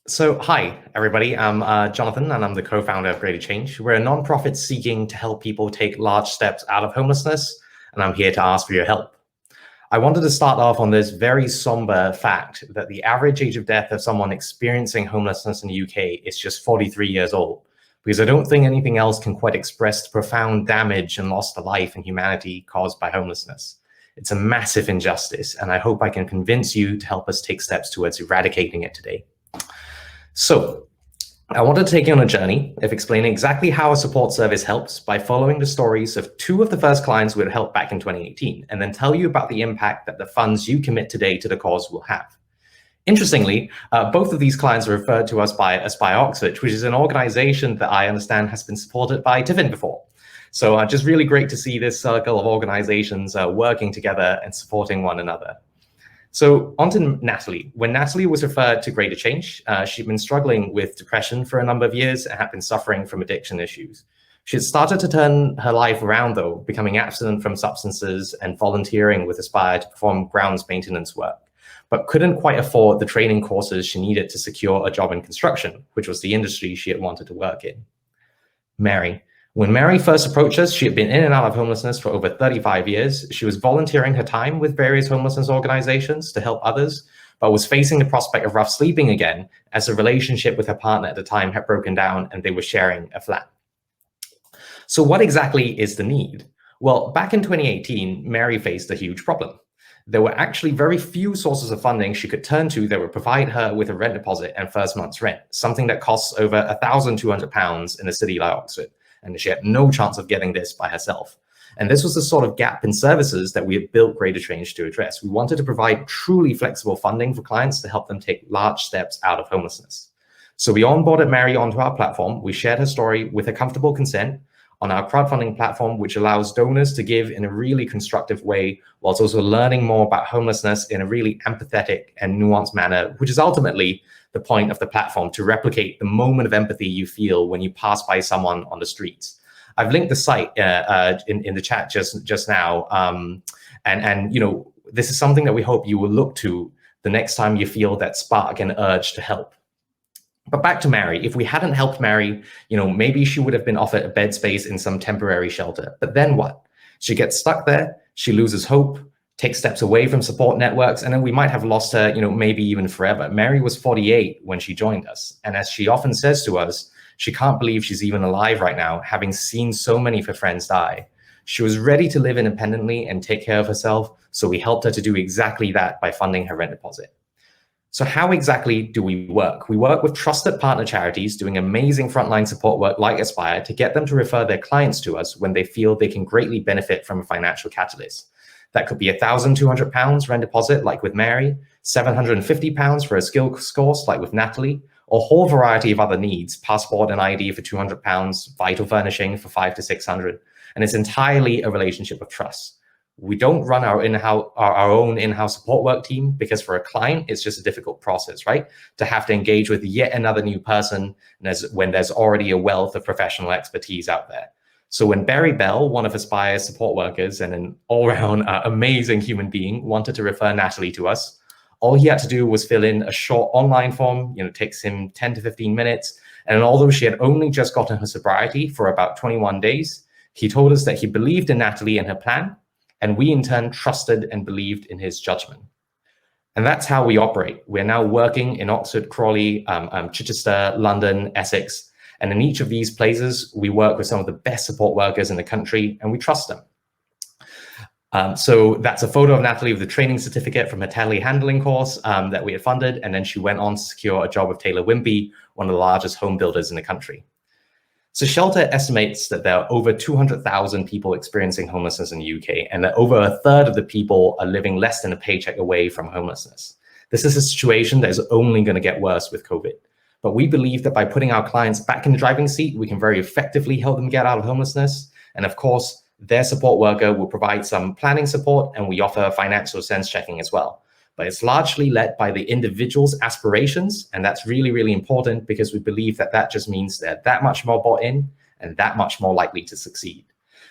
So, hi, everybody. I'm Jonathan, and I'm the co-founder of Greater Change. We're a nonprofit seeking to help people take large steps out of homelessness, and I'm here to ask for your help. I wanted to start off on this very somber fact that the average age of death of someone experiencing homelessness in the UK is just 43 years old, because I don't think anything else can quite express the profound damage and loss to life and humanity caused by homelessness. It's a massive injustice, and I hope I can convince you to help us take steps towards eradicating it today. So, I want to take you on a journey of explaining exactly how a support service helps by following the stories of two of the first clients we had helped back in 2018, and then tell you about the impact that the funds you commit today to the cause will have. Interestingly, both of these clients are referred to us by Aspire Oxford, which is an organization that I understand has been supported by TFN before. So just really great to see this circle of organizations working together and supporting one another. So on to Natalie. When Natalie was referred to Greater Change, she'd been struggling with depression for a number of years and had been suffering from addiction issues. She had started to turn her life around, though, becoming abstinent from substances and volunteering with Aspire to perform grounds maintenance work, but couldn't quite afford the training courses she needed to secure a job in construction, which was the industry she had wanted to work in. Mary. When Mary first approached us, she had been in and out of homelessness for over 35 years. She was volunteering her time with various homelessness organizations to help others, but was facing the prospect of rough sleeping again as the relationship with her partner at the time had broken down and they were sharing a flat. So what exactly is the need? Well, back in 2018, Mary faced a huge problem. There were actually very few sources of funding she could turn to that would provide her with a rent deposit and first month's rent, something that costs over £1,200 in a city like Oxford. And she had no chance of getting this by herself. And this was the sort of gap in services that we had built Greater Change to address. We wanted to provide truly flexible funding for clients to help them take large steps out of homelessness. So we onboarded Mary onto our platform. We shared her story with a comfortable consent on our crowdfunding platform, which allows donors to give in a really constructive way, whilst also learning more about homelessness in a really empathetic and nuanced manner, which is ultimately the point of the platform, to replicate the moment of empathy you feel when you pass by someone on the streets. I've linked the site in the chat just now, and you know, this is something that we hope you will look to the next time you feel that spark and urge to help. But back to Mary. If we hadn't helped Mary, you know, maybe she would have been offered a bed space in some temporary shelter. But then what? She gets stuck there, she loses hope, takes steps away from support networks, and then we might have lost her, you know, maybe even forever. Mary was 48 when she joined us. And as she often says to us, she can't believe she's even alive right now, having seen so many of her friends die. She was ready to live independently and take care of herself, so we helped her to do exactly that by funding her rent deposit. So how exactly do we work? We work with trusted partner charities doing amazing frontline support work like Aspire to get them to refer their clients to us when they feel they can greatly benefit from a financial catalyst. That could be £1,200 rent deposit, like with Mary, £750 for a skills course, like with Natalie, or a whole variety of other needs, passport and ID for £200, vital furnishing for £500 to £600. And it's entirely a relationship of trust. We don't run our own in-house support work team because for a client, it's just a difficult process, right? To have to engage with yet another new person when there's already a wealth of professional expertise out there. So when Barry Bell, one of Aspire's support workers and an all-round amazing human being, wanted to refer Natalie to us, all he had to do was fill in a short online form. You know, it takes him 10 to 15 minutes. And although she had only just gotten her sobriety for about 21 days, he told us that he believed in Natalie and her plan, and we in turn trusted and believed in his judgment. And that's how we operate. We're now working in Oxford, Crawley, Chichester, London, Essex. And in each of these places, we work with some of the best support workers in the country, and we trust them. So that's a photo of Natalie with a training certificate from her telehandling course that we had funded. And then she went on to secure a job with Taylor Wimpey, one of the largest home builders in the country. So Shelter estimates that there are over 200,000 people experiencing homelessness in the UK, and that over a third of the people are living less than a paycheck away from homelessness. This is a situation that is only going to get worse with COVID. But we believe that by putting our clients back in the driving seat, we can very effectively help them get out of homelessness. And of course, their support worker will provide some planning support, and we offer financial sense checking as well. But it's largely led by the individual's aspirations. And that's really, really important because we believe that that just means they're that much more bought in and that much more likely to succeed.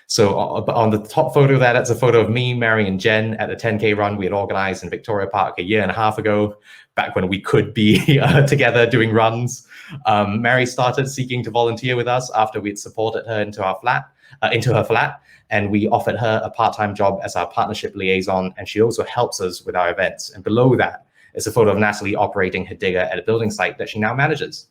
So on the top photo there, that's a photo of me, Mary, and Jen at the 10K run we had organized in Victoria Park a year and a half ago. back when we could be together doing runs. Mary started seeking to volunteer with us after we'd supported her into her flat, and we offered her a part-time job as our partnership liaison, and she also helps us with our events. And below that is a photo of Natalie operating her digger at a building site that she now manages.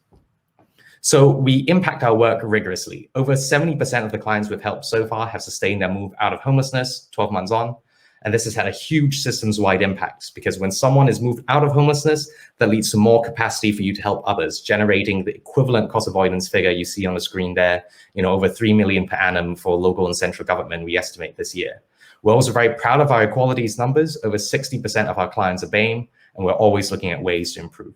So we impact our work rigorously. Over 70% of the clients we've helped so far have sustained their move out of homelessness 12 months on. And this has had a huge systems-wide impact, because when someone is moved out of homelessness, that leads to more capacity for you to help others, generating the equivalent cost avoidance figure you see on the screen there, over 3 million per annum for local and central government, we estimate this year. We're also very proud of our equalities numbers. Over 60% of our clients are BAME, and we're always looking at ways to improve.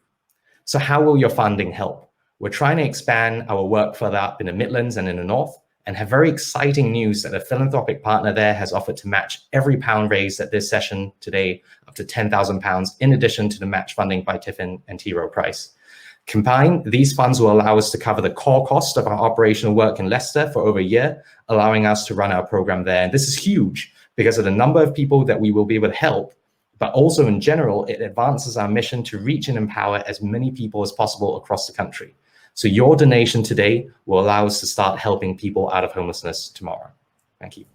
So how will your funding help? We're trying to expand our work further up in the Midlands and in the North, and have very exciting news that a philanthropic partner there has offered to match every pound raised at this session today up to £10,000, in addition to the match funding by TFN and T. Rowe Price. Combined, these funds will allow us to cover the core cost of our operational work in Leicester for over a year, allowing us to run our program there. And this is huge because of the number of people that we will be able to help, but also in general, it advances our mission to reach and empower as many people as possible across the country. So your donation today will allow us to start helping people out of homelessness tomorrow. Thank you.